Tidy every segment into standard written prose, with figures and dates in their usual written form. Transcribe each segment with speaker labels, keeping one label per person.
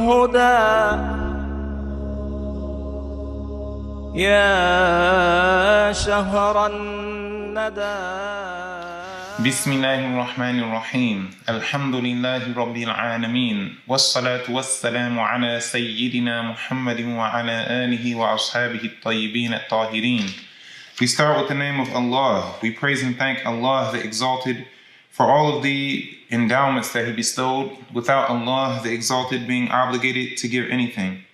Speaker 1: الهدى يا شهر الندى.
Speaker 2: بسم الله الرحمن الرحيم. الحمد لله رب العالمين، والصلاة والسلام على سيدنا محمد وعلى آله وأصحابه الطيبين الطاهرين. We start with the name of Allah. We praise and thank Allah the Exalted for all of the endowments that He bestowed, without Allah the Exalted being obligated to give anything.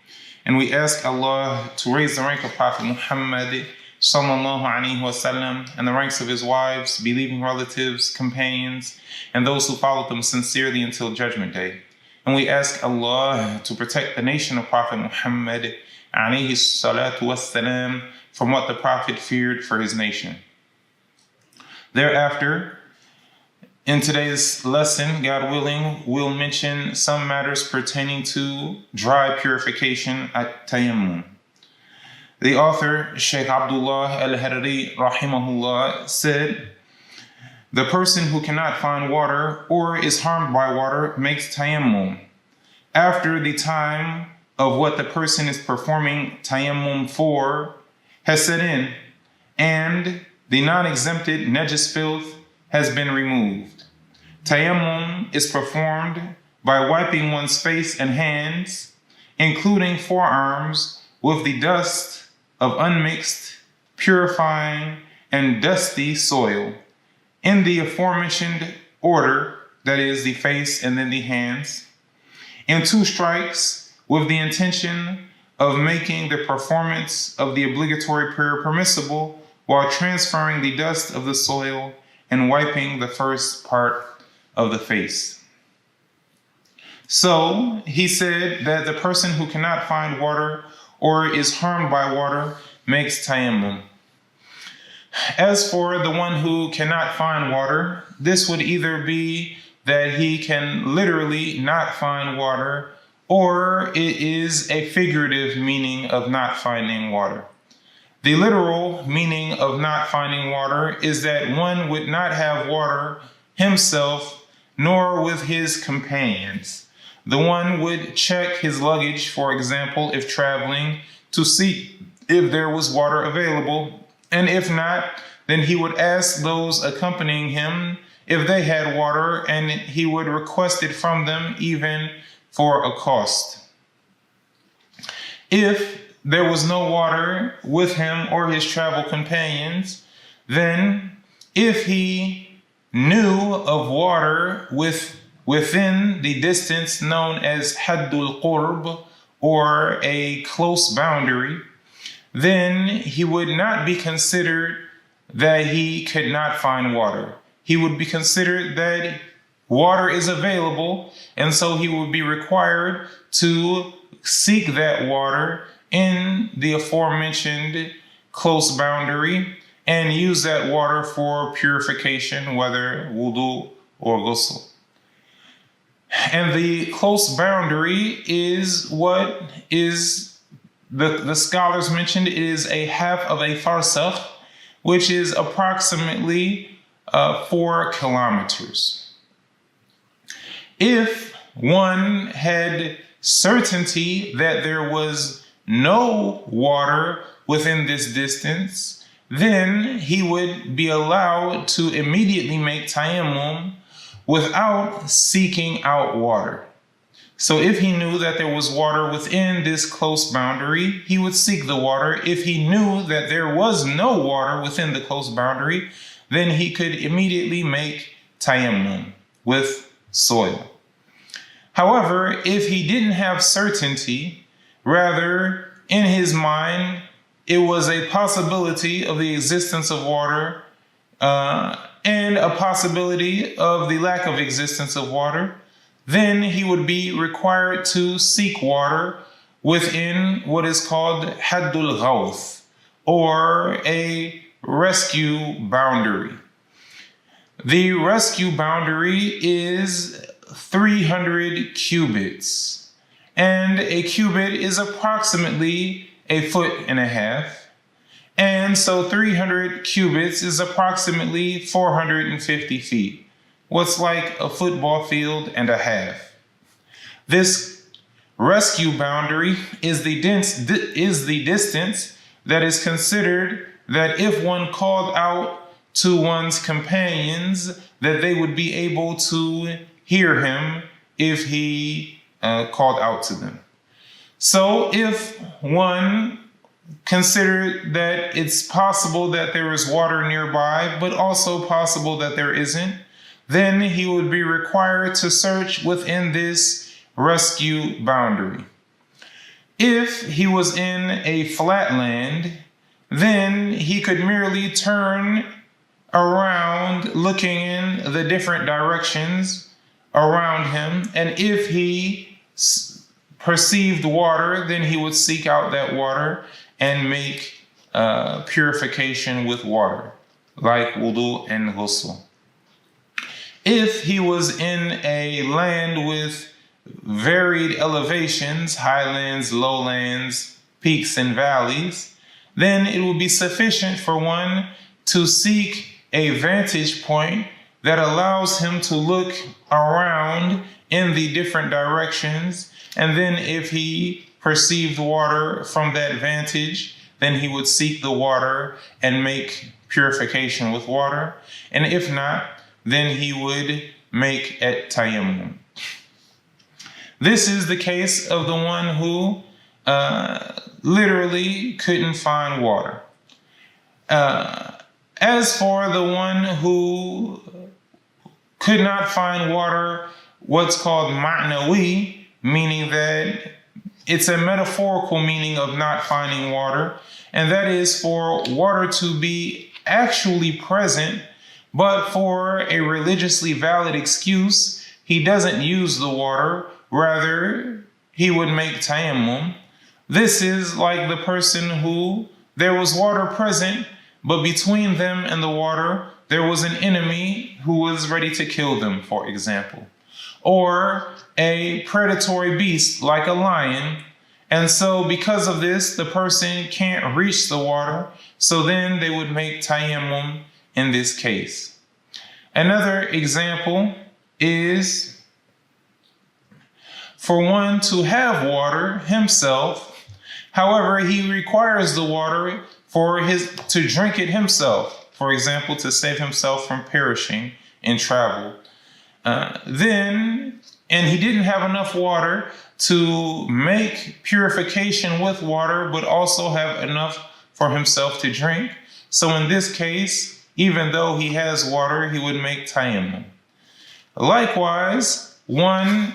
Speaker 2: And we ask Allah to raise the rank of Prophet Muhammad sallallahu alaihi wasallam and the ranks of his wives, believing relatives, companions, and those who followed them sincerely until Judgment Day. And we ask Allah to protect the nation of Prophet Muhammad alayhi salatu wassalam from what the Prophet feared for his nation. Thereafter, in today's lesson, God willing, we'll mention some matters pertaining to dry purification at tayammum. The author, Sheikh Abdullah Al-Harariyy rahimahullah, said, the person who cannot find water or is harmed by water makes tayammum after the time of what the person is performing tayammum for has set in, and the non-exempted najis filth has been removed. Tayammum is performed by wiping one's face and hands, including forearms, with the dust of unmixed, purifying, and dusty soil, in the aforementioned order, that is, the face and then the hands, in 2 strikes, with the intention of making the performance of the obligatory prayer permissible, while transferring the dust of the soil and wiping the first part of the face. So he said that the person who cannot find water or is harmed by water makes tayammum. As for the one who cannot find water, this would either be that he can literally not find water, or it is a figurative meaning of not finding water. The literal meaning of not finding water is that one would not have water himself nor with his companions. The one would check his luggage, for example, if traveling, to see if there was water available, and if not, then he would ask those accompanying him if they had water, and he would request it from them even for a cost. If there was no water with him or his travel companions, then if he knew of water within the distance known as haddul qurb, or a close boundary, then he would not be considered that he could not find water. He would be considered that water is available, and so he would be required to seek that water in the aforementioned close boundary and use that water for purification, whether wudu or ghusl. And the close boundary is what is, the scholars mentioned, it is a half of a farsakh, which is approximately 4 kilometers. If one had certainty that there was no water within this distance, then he would be allowed to immediately make tayammum without seeking out water. So if he knew that there was water within this close boundary, he would seek the water. If he knew that there was no water within the close boundary, then he could immediately make tayammum with soil. However, if he didn't have certainty, rather in his mind, it was a possibility of the existence of water and a possibility of the lack of existence of water, then he would be required to seek water within what is called haddul ghawth, or a rescue boundary. The rescue boundary is 300 cubits, and a cubit is approximately 1.5 feet. And so 300 cubits is approximately 450 feet. What's like a football field and a half. This rescue boundary is the distance that is considered that if one called out to one's companions, that they would be able to hear him if he called out to them. So if one considered that it's possible that there is water nearby, but also possible that there isn't, then he would be required to search within this rescue boundary. If he was in a flat land, then he could merely turn around looking in the different directions around him, and if he perceived water, then he would seek out that water and make purification with water, like wudu and ghusl. If he was in a land with varied elevations, highlands, lowlands, peaks, and valleys, then it will be sufficient for one to seek a vantage point that allows him to look around in the different directions. And then if he perceived water from that vantage, then he would seek the water and make purification with water. And if not, then he would make at tayammum. This is the case of the one who literally couldn't find water. As for the one who could not find water, what's called ma'nawi, meaning that it's a metaphorical meaning of not finding water, and that is for water to be actually present, but for a religiously valid excuse, he doesn't use the water, rather he would make tayammum. This is like the person who there was water present, but between them and the water, there was an enemy who was ready to kill them, for example. Or a predatory beast like a lion. And so because of this, the person can't reach the water. So then they would make tayammum in this case. Another example is for one to have water himself. However, he requires the water to drink it himself. For example, to save himself from perishing in travel. And he didn't have enough water to make purification with water, but also have enough for himself to drink. So in this case, even though he has water, he would make tayammum. Likewise, one,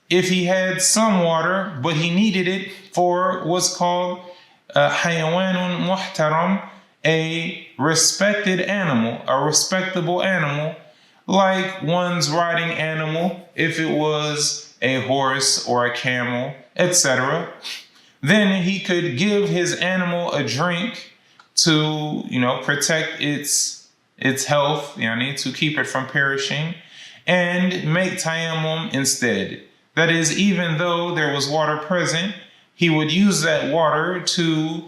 Speaker 2: if he had some water, but he needed it for what's called hayawanun muhtaram, a respected animal, a respectable animal, like one's riding animal, if it was a horse or a camel, etc., then he could give his animal a drink to, protect its health, to keep it from perishing, and make tayammum instead. That is, even though there was water present, he would use that water to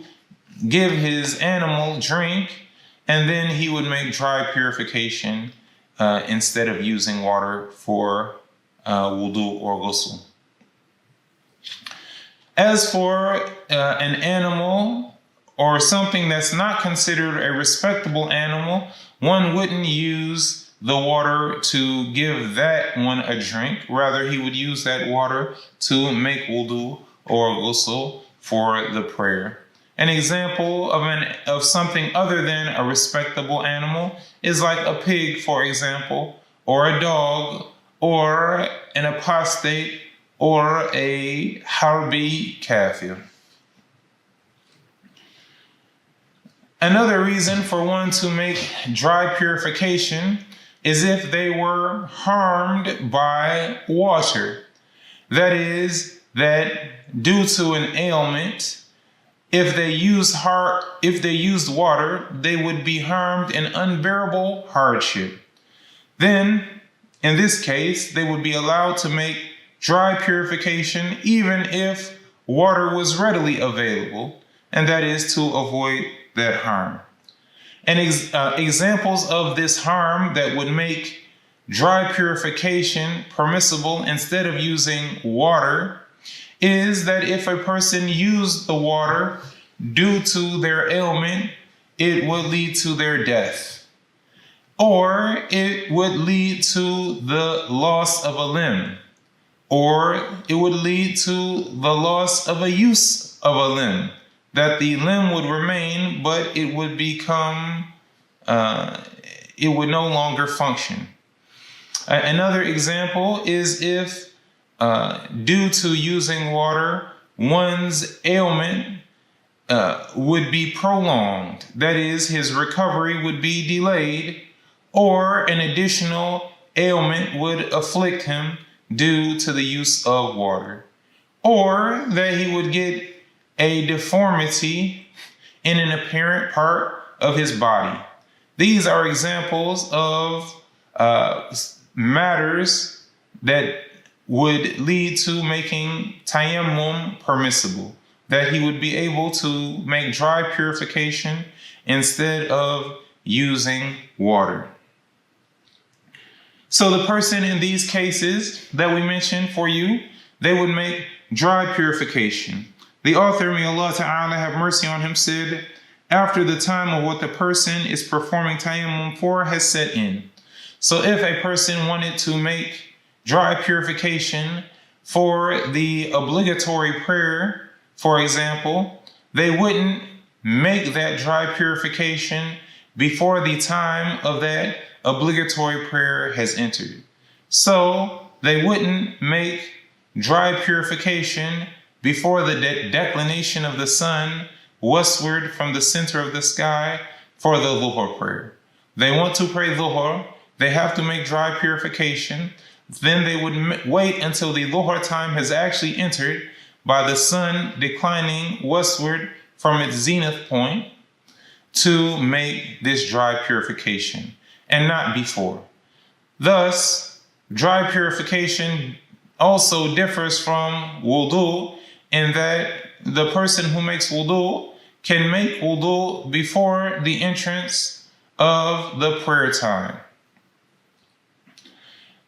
Speaker 2: give his animal drink, and then he would make dry purification instead of using water for wudu or ghusl. As for an animal or something that's not considered a respectable animal, one wouldn't use the water to give that one a drink. Rather, he would use that water to make wudu or ghusl for the prayer. An example of something other than a respectable animal is like a pig, for example, or a dog, or an apostate, or a harbi kafir. Another reason for one to make dry purification is if they were harmed by water. That is, that due to an ailment, if they used water, they would be harmed in unbearable hardship. Then, in this case, they would be allowed to make dry purification even if water was readily available, and that is to avoid that harm. And examples of this harm that would make dry purification permissible instead of using water is that if a person used the water due to their ailment, it would lead to their death, or it would lead to the loss of a limb, or it would lead to the loss of a use of a limb, that the limb would remain, but it would become, it would no longer function. Another example is if, due to using water, one's ailment would be prolonged. That is, his recovery would be delayed, or an additional ailment would afflict him due to the use of water, or that he would get a deformity in an apparent part of his body. These are examples of matters that would lead to making tayammum permissible, that he would be able to make dry purification instead of using water. So the person in these cases that we mentioned for you, they would make dry purification. The author, may Allah Ta'ala have mercy on him, said, after the time of what the person is performing tayammum for has set in. So if a person wanted to make dry purification for the obligatory prayer, for example, they wouldn't make that dry purification before the time of that obligatory prayer has entered. So they wouldn't make dry purification before the declination of the sun westward from the center of the sky for the Dhuhr prayer. They want to pray Dhuhr, they have to make dry purification. Then they would wait until the Dhuhr time has actually entered by the sun declining westward from its zenith point to make this dry purification, and not before. Thus, dry purification also differs from wudu in that the person who makes wudu can make wudu before the entrance of the prayer time.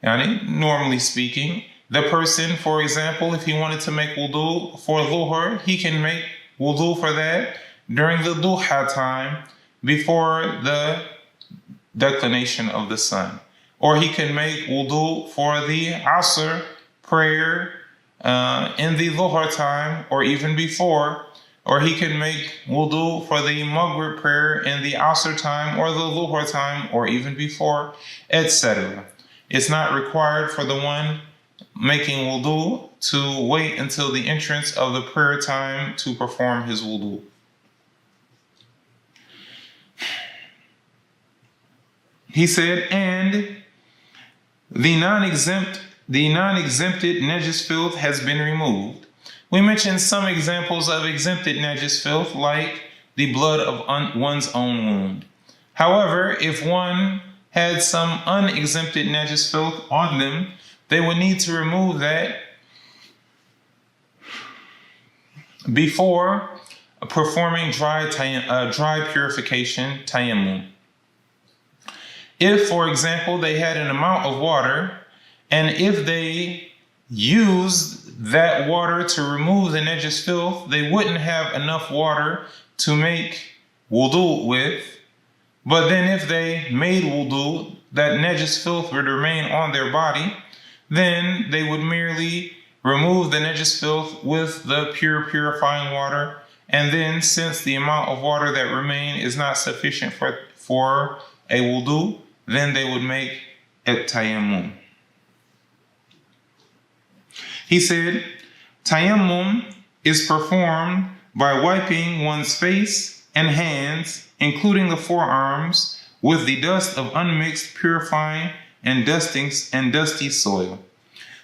Speaker 2: Normally speaking, the person, for example, if he wanted to make wudu for Dhuhr, he can make wudu for that during the duha time before the declination of the sun. Or he can make wudu for the Asr prayer in the Dhuhr time, or even before. Or he can make wudu for the Maghrib prayer in the Asr time, or the Dhuhr time, or even before, etc. It's not required for the one making wudu to wait until the entrance of the prayer time to perform his wudu. He said, and the non-exempted najis filth has been removed. We mentioned some examples of exempted najis filth, like the blood of one's own wound. However, if one had some unexempted najis filth on them, they would need to remove that before performing dry purification tayammum. If, for example, they had an amount of water, and if they used that water to remove the najis filth, they wouldn't have enough water to make wudu with. But then if they made wudu, that najis filth would remain on their body, then they would merely remove the najis filth with the purifying water. And then, since the amount of water that remained is not sufficient for a wudu, then they would make tayammum. He said, tayammum is performed by wiping one's face and hands, including the forearms, with the dust of unmixed, purifying, and dusty soil.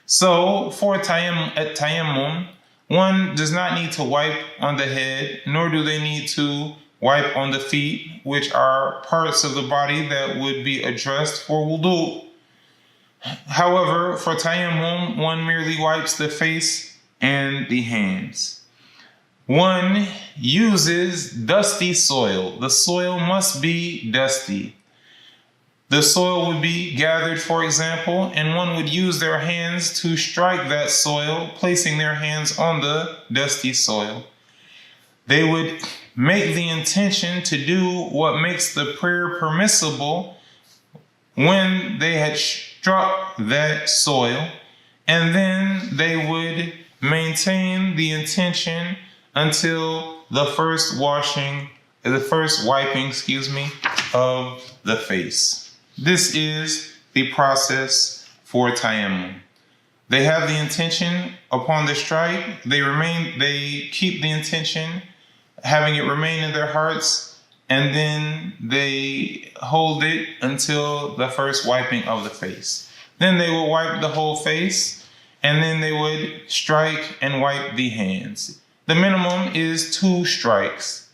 Speaker 2: So, for tayammum, one does not need to wipe on the head, nor do they need to wipe on the feet, which are parts of the body that would be addressed for wudu. However, for tayammum, one merely wipes the face and the hands. One uses dusty soil. The soil must be dusty. The soil would be gathered, for example, and one would use their hands to strike that soil, placing their hands on the dusty soil. They would make the intention to do what makes the prayer permissible when they had struck that soil, and then they would maintain the intention until the first wiping, of the face. This is the process for tayammum. They have the intention upon the strike. They keep the intention, having it remain in their hearts, and then they hold it until the first wiping of the face. Then they will wipe the whole face, and then they would strike and wipe the hands. The minimum is 2 strikes.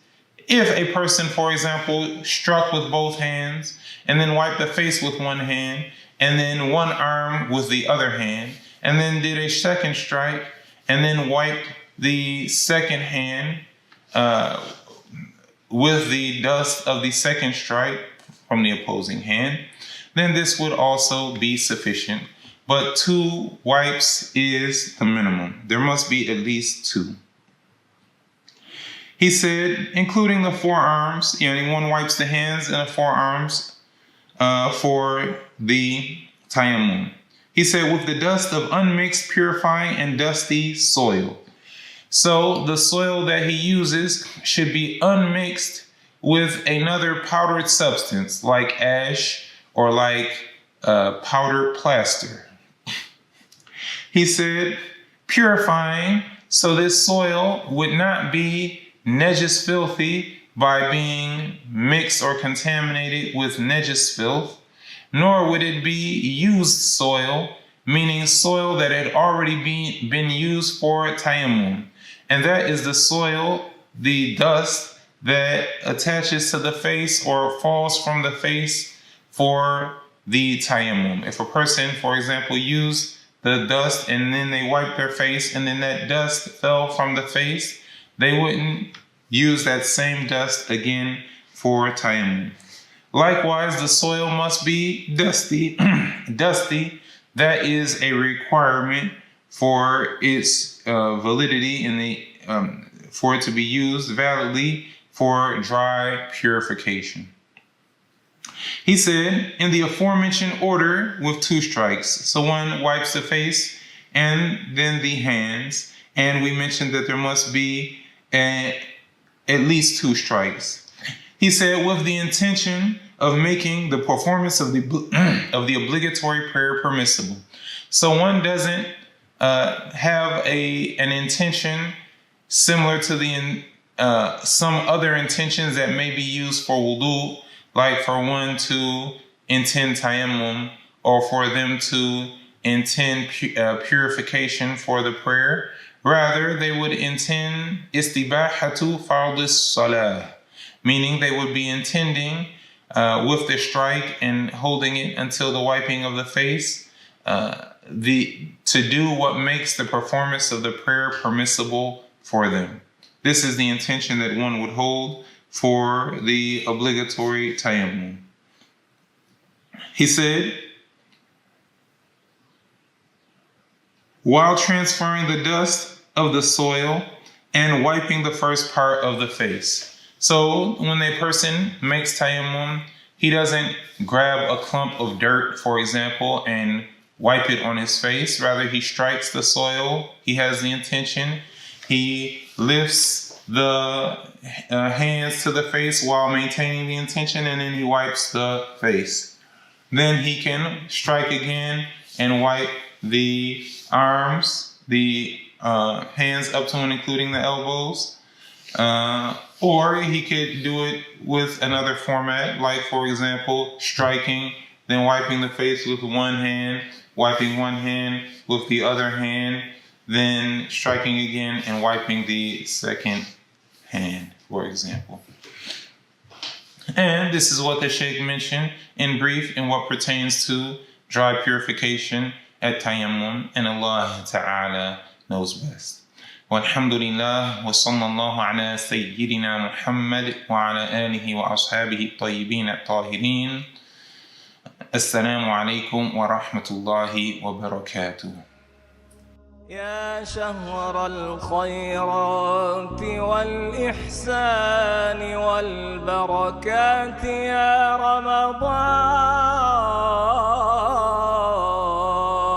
Speaker 2: If a person, for example, struck with both hands and then wiped the face with one hand and then one arm with the other hand and then did a second strike and then wiped the second hand with the dust of the second strike from the opposing hand, then this would also be sufficient. But 2 wipes is the minimum. There must be at least 2. He said, including the forearms, one wipes the hands and the forearms for the tayammum. He said, with the dust of unmixed, purifying, and dusty soil. So the soil that he uses should be unmixed with another powdered substance like ash or like powdered plaster. He said, purifying, so this soil would not be najis filthy by being mixed or contaminated with najis filth, nor would it be used soil, meaning soil that had already been used for tayammum. And that is the soil, the dust that attaches to the face or falls from the face for the tayammum. If a person, for example, used the dust and then they wiped their face and then that dust fell from the face, they wouldn't use that same dust again for tayammum. Likewise, the soil must be dusty. That is a requirement for its validity in the for it to be used validly for dry purification. He said, in the aforementioned order with 2 strikes. So one wipes the face and then the hands. And we mentioned that there must be at least 2 strikes. He said, with the intention of making the performance of the obligatory prayer permissible. So one doesn't have an intention similar to the some other intentions that may be used for wudu, like for one to intend tayammum or for them to intend purification for the prayer. Rather, they would intend istibahatu fardis salah, meaning they would be intending with the strike and holding it until the wiping of the face, to do what makes the performance of the prayer permissible for them. This is the intention that one would hold for the obligatory tayammum. He said, while transferring the dust of the soil and wiping the first part of the face. So when a person makes tayammum, he doesn't grab a clump of dirt, for example, and wipe it on his face. Rather, he strikes the soil. He has the intention. He lifts the hands to the face while maintaining the intention, and then he wipes the face. Then he can strike again and wipe the arms, the hands up to and including the elbows. Or he could do it with another format, like, for example, striking, then wiping the face with one hand, wiping one hand with the other hand, then striking again and wiping the second hand, for example. And this is what the Sheikh mentioned in brief in what pertains to dry purification at tayammum, and Allah Ta'ala knows best. والحمد لله وصلى الله على سيدنا محمد وعلى آله وأصحابه الطيبين الطاهرين السلام عليكم ورحمة الله وبركاته.
Speaker 1: يا شهر الخيرات والإحسان والبركات يا رمضان